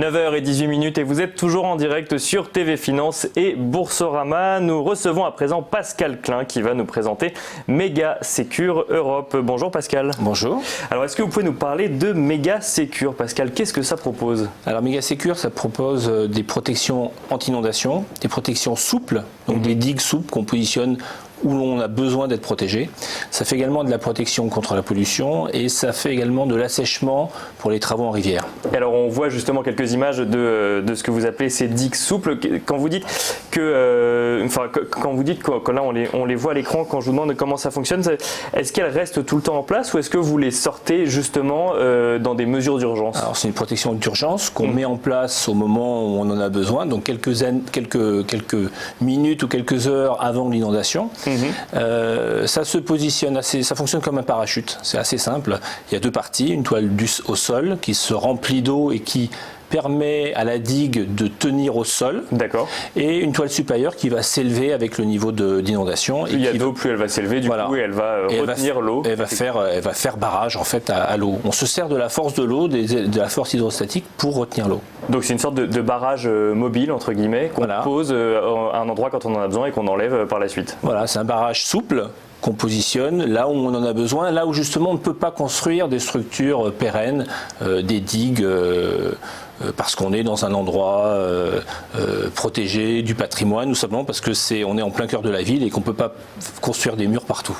9h18 et vous êtes toujours en direct sur TV Finance et Boursorama. Nous recevons à présent Pascal Klein qui va nous présenter Mega Secure Europe. Bonjour Pascal. Bonjour. Alors est-ce que vous pouvez nous parler de Mega Secure, Pascal? Qu'est-ce que ça propose? Alors Mega Secure, ça propose des protections anti-inondation, des protections souples, donc des digues souples qu'on positionne où l'on a besoin d'être protégé. Ça fait également de la protection contre la pollution et ça fait également de l'assèchement pour les travaux en rivière. Et alors on voit justement quelques images de ce que vous appelez ces digues souples. Quand vous dites que, quand là on les voit à l'écran, quand je vous demande comment ça fonctionne, est-ce qu'elles restent tout le temps en place ou est-ce que vous les sortez justement dans des mesures d'urgence? Alors c'est une protection d'urgence qu'on met en place au moment où on en a besoin, donc quelques minutes ou quelques heures avant l'inondation. Ça se positionne ça fonctionne comme un parachute, c'est assez simple. Il y a deux parties, une toile au sol qui se remplit d'eau et qui permet à la digue de tenir au sol. D'accord. Et une toile supérieure qui va s'élever avec le niveau d'inondation. Plus il y a d'eau, plus elle va s'élever, du coup, et elle va retenir l'eau. Elle va faire barrage en fait à l'eau. On se sert de la force de l'eau, de la force hydrostatique pour retenir l'eau. Donc c'est une sorte de barrage mobile, entre guillemets, qu'on pose à un endroit quand on en a besoin et qu'on enlève par la suite. Voilà, c'est un barrage souple qu'on positionne là où on en a besoin, là où justement on ne peut pas construire des structures pérennes, des digues, parce qu'on est dans un endroit protégé du patrimoine, ou simplement parce qu'on est en plein cœur de la ville et qu'on ne peut pas construire des murs partout.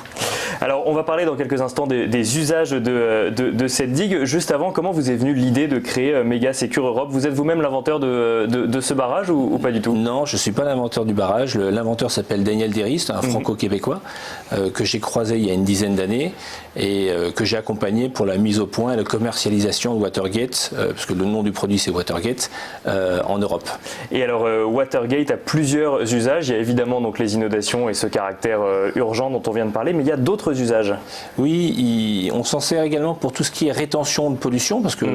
Alors on va parler dans quelques instants des usages de cette digue. Juste avant, comment vous est venue l'idée de créer Mega Secure Europe? Vous êtes vous-même l'inventeur de ce barrage ou pas du tout? Non, je ne suis pas l'inventeur du barrage. L'inventeur s'appelle Daniel Derry, un franco-québécois que j'ai croisé il y a une dizaine d'années et que j'ai accompagné pour la mise au point et la commercialisation de Watergate, parce que le nom du produit c'est Watergate, en Europe. Et alors Watergate a plusieurs usages. Il y a évidemment donc les inondations et ce caractère urgent dont on vient de parler, mais il y a d'autres usages. Oui, on s'en sert également pour tout ce qui est rétention de pollution, parce que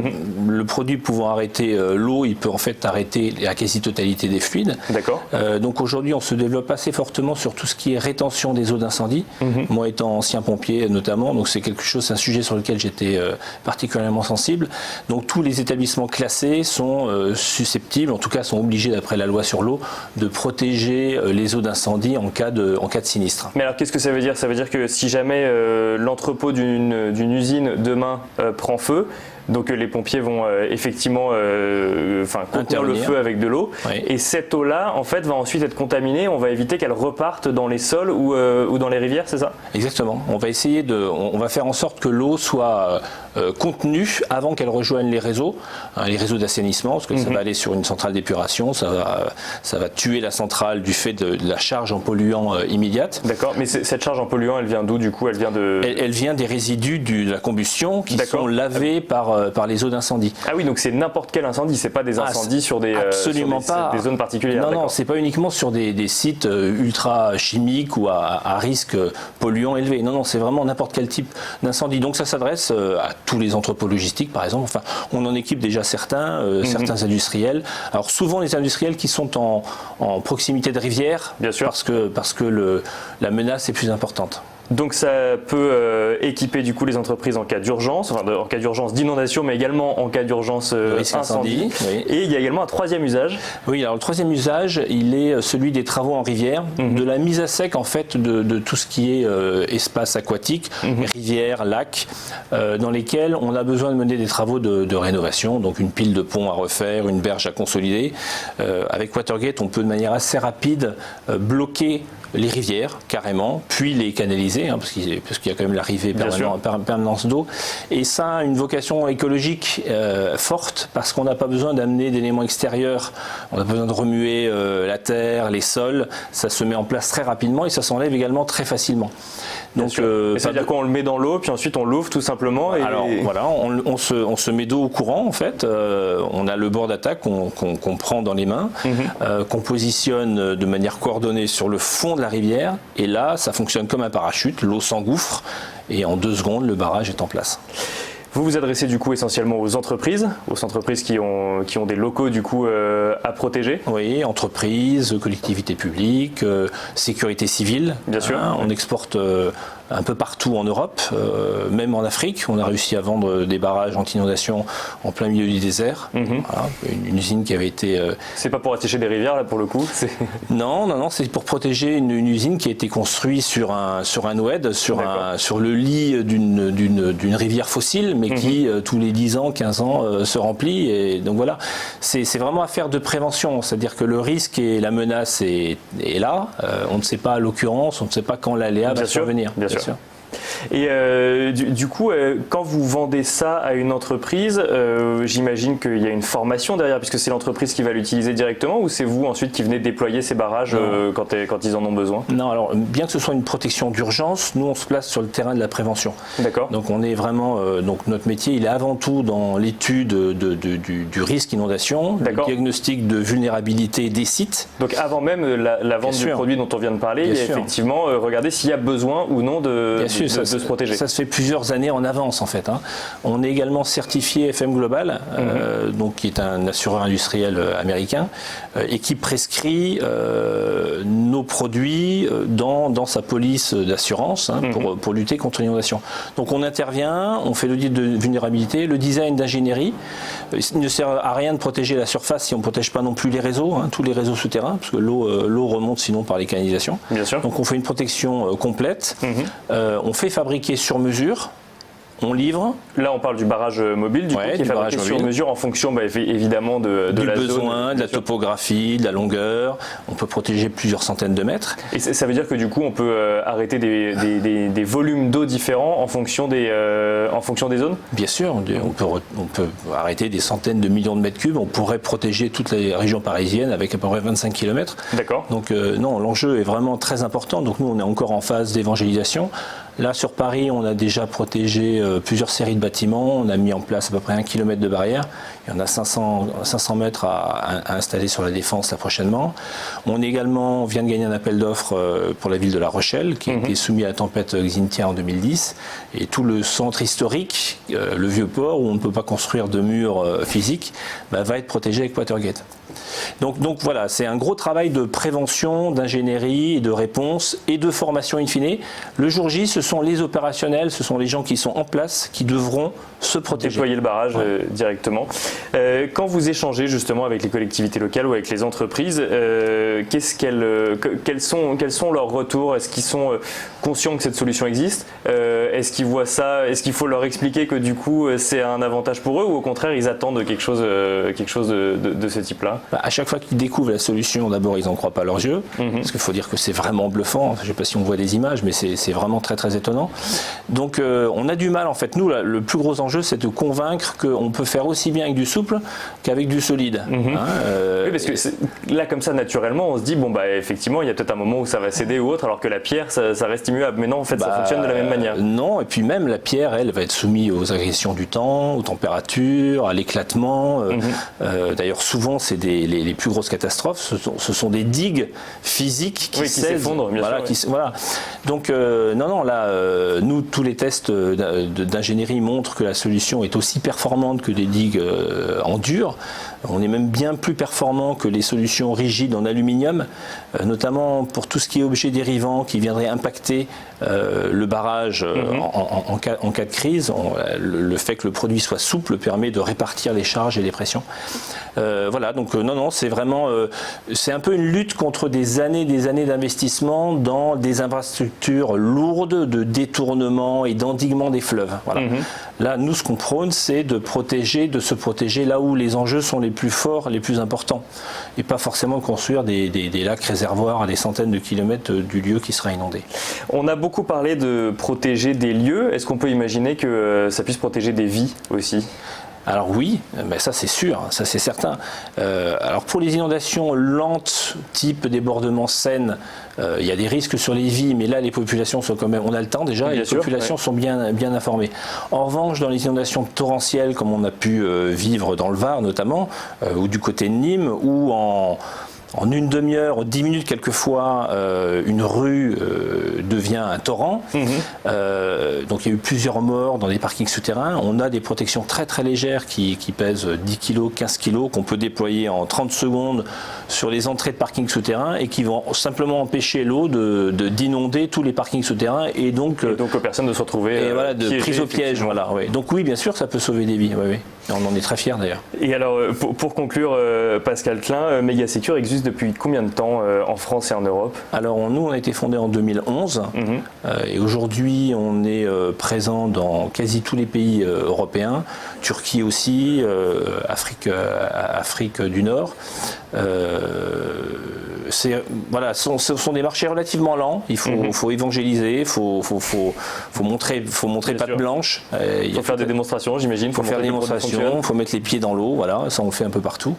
le produit pouvant arrêter l'eau, il peut en fait arrêter la quasi-totalité des fluides. D'accord. Donc aujourd'hui, on se développe assez fortement sur tout ce qui est rétention des eaux d'incendie. Moi étant ancien pompier notamment, donc c'est un sujet sur lequel j'étais particulièrement sensible. Donc tous les établissements classés sont susceptibles, en tout cas sont obligés d'après la loi sur l'eau, de protéger les eaux d'incendie en cas de sinistre. Mais alors qu'est-ce que ça veut dire? Ça veut dire que si jamais l'entrepôt d'une usine demain prend feu, donc les pompiers vont effectivement contenir le feu avec de l'eau. Oui. Et cette eau-là, en fait, va ensuite être contaminée. On va éviter qu'elle reparte dans les sols ou dans les rivières, c'est ça? Exactement. On va faire en sorte que l'eau soit contenue avant qu'elle rejoigne les réseaux d'assainissement, parce que ça va aller sur une centrale d'épuration, ça va tuer la centrale du fait de la charge en polluant immédiate. D'accord. Mais cette charge en polluant, elle vient d'où du coup? Elle vient des résidus de la combustion qui sont lavés par les eaux d'incendie. Ah oui, donc c'est n'importe quel incendie, c'est pas des incendies sur des zones particulières. Non, c'est pas uniquement sur des sites ultra chimiques ou à risque polluant élevé. Non, c'est vraiment n'importe quel type d'incendie. Donc ça s'adresse à tous les entrepôts logistiques, par exemple. Enfin, on en équipe déjà certains industriels. Alors souvent les industriels qui sont en proximité de rivières, bien sûr, parce que la menace est plus importante. Donc ça peut équiper du coup les entreprises en cas d'urgence, en cas d'urgence d'inondation, mais également en cas d'urgence incendie. Oui. Et il y a également un troisième usage. Oui, alors le troisième usage, il est celui des travaux en rivière, de la mise à sec en fait de tout ce qui est espace aquatique, rivières, lacs, dans lesquels on a besoin de mener des travaux de rénovation, donc une pile de pont à refaire, une berge à consolider. Avec Watergate, on peut de manière assez rapide bloquer les rivières carrément, puis les canaliser, parce qu'il y a quand même l'arrivée permanente d'eau. Et ça a une vocation écologique forte, parce qu'on n'a pas besoin d'amener d'éléments extérieurs, on a besoin de remuer la terre, les sols, ça se met en place très rapidement et ça s'enlève également très facilement. Donc, c'est-à-dire qu'on le met dans l'eau, puis ensuite on l'ouvre tout simplement. Et... Alors voilà, on se met d'eau au courant en fait. On a le bord d'attaque qu'on prend dans les mains, qu'on positionne de manière coordonnée sur le fond de la rivière. Et là, ça fonctionne comme un parachute. L'eau s'engouffre et en 2 secondes, le barrage est en place. Vous vous adressez du coup essentiellement aux entreprises qui ont des locaux du coup à protéger. Oui, entreprises, collectivités publiques, sécurité civile. Bien sûr. On exporte un peu partout en Europe, même en Afrique. On a réussi à vendre des barrages anti-inondation en plein milieu du désert. Voilà, une usine qui avait été... C'est pas pour assécher des rivières, là, pour le coup? Non, c'est pour protéger une usine qui a été construite sur un oued, sur le lit d'une rivière fossile, mais qui, tous les 10 ans, 15 ans, se remplit. Et donc voilà, c'est vraiment affaire de prévention. C'est-à-dire que le risque et la menace est là. On ne sait pas l'occurrence, on ne sait pas quand l'aléa va survenir. Bien sûr. Et du coup, quand vous vendez ça à une entreprise, j'imagine qu'il y a une formation derrière, puisque c'est l'entreprise qui va l'utiliser directement, ou c'est vous ensuite qui venez déployer ces barrages quand ils en ont besoin? Non, alors bien que ce soit une protection d'urgence, nous on se place sur le terrain de la prévention. D'accord. Donc on est vraiment, donc notre métier, il est avant tout dans l'étude du risque inondation, le diagnostic de vulnérabilité des sites. Donc avant même la vente du produit dont on vient de parler, il y a effectivement regarder s'il y a besoin ou non de se protéger. Ça se fait plusieurs années en avance en fait. On est également certifié FM Global, donc qui est un assureur industriel américain et qui prescrit nos produits dans sa police d'assurance pour lutter contre l'inondation. Donc on intervient, on fait l'audit de vulnérabilité, le design d'ingénierie. Il ne sert à rien de protéger la surface si on ne protège pas non plus les réseaux, tous les réseaux souterrains, parce que l'eau remonte sinon par les canalisations. Bien sûr. Donc on fait une protection complète. On fait fabriquer sur mesure, on livre. Là, on parle du barrage mobile, du coup, qui est fabriqué sur mesure en fonction évidemment de la besoin, zone, de la topographie, de la longueur. On peut protéger plusieurs centaines de mètres. Et ça veut dire que du coup, on peut arrêter des volumes d'eau différents en fonction des zones? Bien sûr, on peut arrêter des centaines de millions de mètres cubes. On pourrait protéger toute la région parisienne avec à peu près 25 km. D'accord. Donc non, l'enjeu est vraiment très important. Donc nous, on est encore en phase d'évangélisation. Là, sur Paris, on a déjà protégé plusieurs séries de bâtiments. On a mis en place à peu près 1 km de barrière. Il y en a 500 mètres à installer sur la Défense là, prochainement. On vient de gagner un appel d'offres pour la ville de La Rochelle, qui a été soumis à la tempête Xynthia en 2010. Et tout le centre historique, le vieux port, où on ne peut pas construire de murs physiques, va être protégé avec Watergate. Donc voilà, c'est un gros travail de prévention, d'ingénierie, de réponse et de formation in fine. Le jour J, ce sont les opérationnels, ce sont les gens qui sont en place qui devront se protéger. Déployer le barrage directement. Quand vous échangez justement avec les collectivités locales ou avec les entreprises, quels sont leurs retours? Est-ce qu'ils sont conscients que cette solution existe? Est-ce qu'ils voient ça? Est-ce qu'il faut leur expliquer que du coup c'est un avantage pour eux, ou au contraire ils attendent quelque chose de ce type-là? À chaque fois qu'ils découvrent la solution, d'abord ils n'en croient pas leurs yeux, parce qu'il faut dire que c'est vraiment bluffant. Je ne sais pas si on voit des images, mais c'est vraiment très très étonnant. Donc on a du mal en fait. Nous, le plus gros enjeu, c'est de convaincre qu'on peut faire aussi bien avec du souple qu'avec du solide. Oui, parce que là comme ça naturellement, on se dit effectivement il y a peut-être un moment où ça va céder ou autre, alors que la pierre ça reste immuable. Mais non, en fait ça fonctionne de la même manière. Non, et puis même la pierre, elle va être soumise aux agressions du temps, aux températures, à l'éclatement. D'ailleurs souvent c'est les plus grosses catastrophes, ce sont des digues physiques qui s'effondrent. Voilà. Donc nous tous les tests d'ingénierie montrent que la solution est aussi performante que des digues en dur. On est même bien plus performant que les solutions rigides en aluminium, notamment pour tout ce qui est objet dérivant qui viendrait impacter le barrage en cas de crise. Le fait que le produit soit souple permet de répartir les charges et les pressions. Voilà, donc c'est vraiment, c'est un peu une lutte contre des années d'investissement dans des infrastructures lourdes de détournement et d'endiguement des fleuves. Voilà. Là, nous, ce qu'on prône, c'est de se protéger là où les enjeux sont les plus forts, les plus importants, et pas forcément construire des lacs réservoirs à des centaines de kilomètres du lieu qui sera inondé. On a beaucoup parlé de protéger des lieux. Est-ce qu'on peut imaginer que ça puisse protéger des vies aussi ? Alors oui, mais ça c'est sûr, ça c'est certain. Alors pour les inondations lentes, type débordement Seine, il y a des risques sur les vies, mais là les populations sont quand même, on a le temps déjà, et les populations sont bien informées. En revanche, dans les inondations torrentielles, comme on a pu vivre dans le Var notamment, ou du côté de Nîmes, ou En une demi-heure, 10 minutes quelquefois, une rue devient un torrent. Donc il y a eu plusieurs morts dans des parkings souterrains. On a des protections très très légères qui pèsent 10 kg, 15 kg, qu'on peut déployer en 30 secondes sur les entrées de parkings souterrains et qui vont simplement empêcher l'eau d'inonder tous les parkings souterrains et donc aux personnes de se retrouver de prise au piège. Voilà, ouais. Donc oui, bien sûr, ça peut sauver des vies. Oui, oui. On en est très fiers d'ailleurs. Et alors, pour conclure, Pascal Klein, Megasecure existe depuis combien de temps en France et en Europe? Alors nous, on a été fondé en 2011 et aujourd'hui, on est présent dans quasi tous les pays européens, Turquie aussi, Afrique du Nord. Voilà, ce sont des marchés relativement lents. Il faut évangéliser, il faut montrer patte blanche. Il faut faire des démonstrations, j'imagine. Il faut faire des démonstrations, il faut mettre les pieds dans l'eau. Voilà, ça on le fait un peu partout.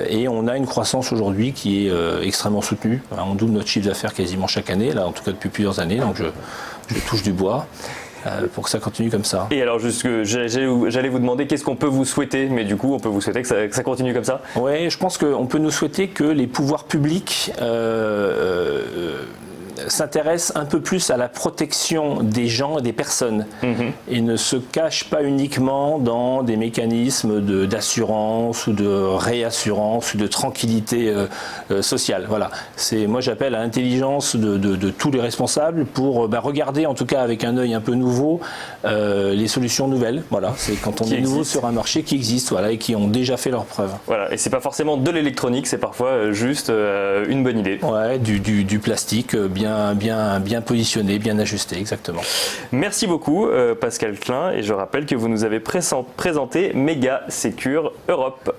Et on a une croissance aujourd'hui qui est extrêmement soutenue. On double notre chiffre d'affaires quasiment chaque année, là en tout cas depuis plusieurs années. Donc je touche du bois. Pour que ça continue comme ça. Et alors, j'allais vous demander qu'est-ce qu'on peut vous souhaiter, mais du coup, on peut vous souhaiter que ça continue comme ça? Oui, je pense qu'on peut nous souhaiter que les pouvoirs publics s'intéressent un peu plus à la protection des gens et des personnes et ne se cachent pas uniquement dans des mécanismes d'assurance ou de réassurance ou de tranquillité sociale. Voilà. Moi j'appelle à l'intelligence de tous les responsables pour regarder en tout cas avec un œil un peu nouveau les solutions nouvelles. Voilà. C'est quand on est nouveau sur un marché qui existe, voilà, et qui ont déjà fait leurs preuves. Voilà. Et c'est pas forcément de l'électronique, c'est parfois juste une bonne idée. Ouais, du plastique bien positionné, bien ajusté, exactement. Merci beaucoup Pascal Klein, et je rappelle que vous nous avez présenté Megasecure Europe.